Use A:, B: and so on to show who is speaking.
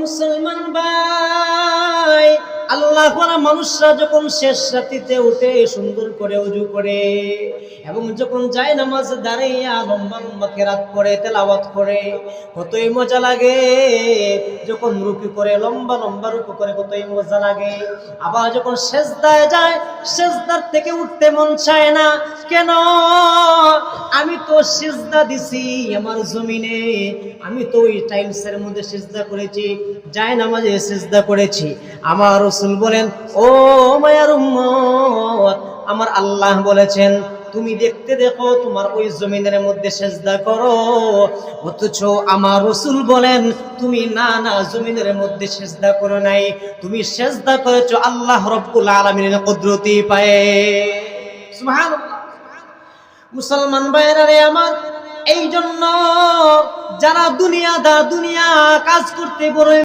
A: মুসলমান ভাই, আল্লাহ ওয়ালা মানুষরা যখন শেষ রাতিতে উঠে সুন্দর করে ওযু করে এবং যখন যায় নামাজ দাঁড়াইয়া লম্বা লম্বা কেরাত পড়ে তেলাওয়াত করে কতই মজা লাগে। যখন রুকু করে লম্বা লম্বা রুকু করে কতই মজা লাগে। আবার যখন সিজদায় যায় সিজদার থেকে উঠতে মন চায় না। কেন? আমি তো সিজদা দিছি আমার জমিনে, আমি তো ওই টাইলসের মধ্যে সিজদা করেছি, যায় নামাজে সিজদা করেছি। আমার রাসূল বলেন, ও মায়ার উম্মত, আমার আল্লাহ বলেছেন তুমি দেখতে দেখো তোমার ওই জমিনের মধ্যে সিজদা করো, অথচ আমার রাসূল বলেন তুমি না জমিনের মধ্যে সিজদা করো নাই, তুমি সিজদা করেছো আল্লাহ রাব্বুল আলামিনের কুদরতি পায়ে। সুবহানাল্লাহ। মুসলমান ভাইরা রে আমার, এই জন্য যারা দুনিয়া কাজ করতে বড়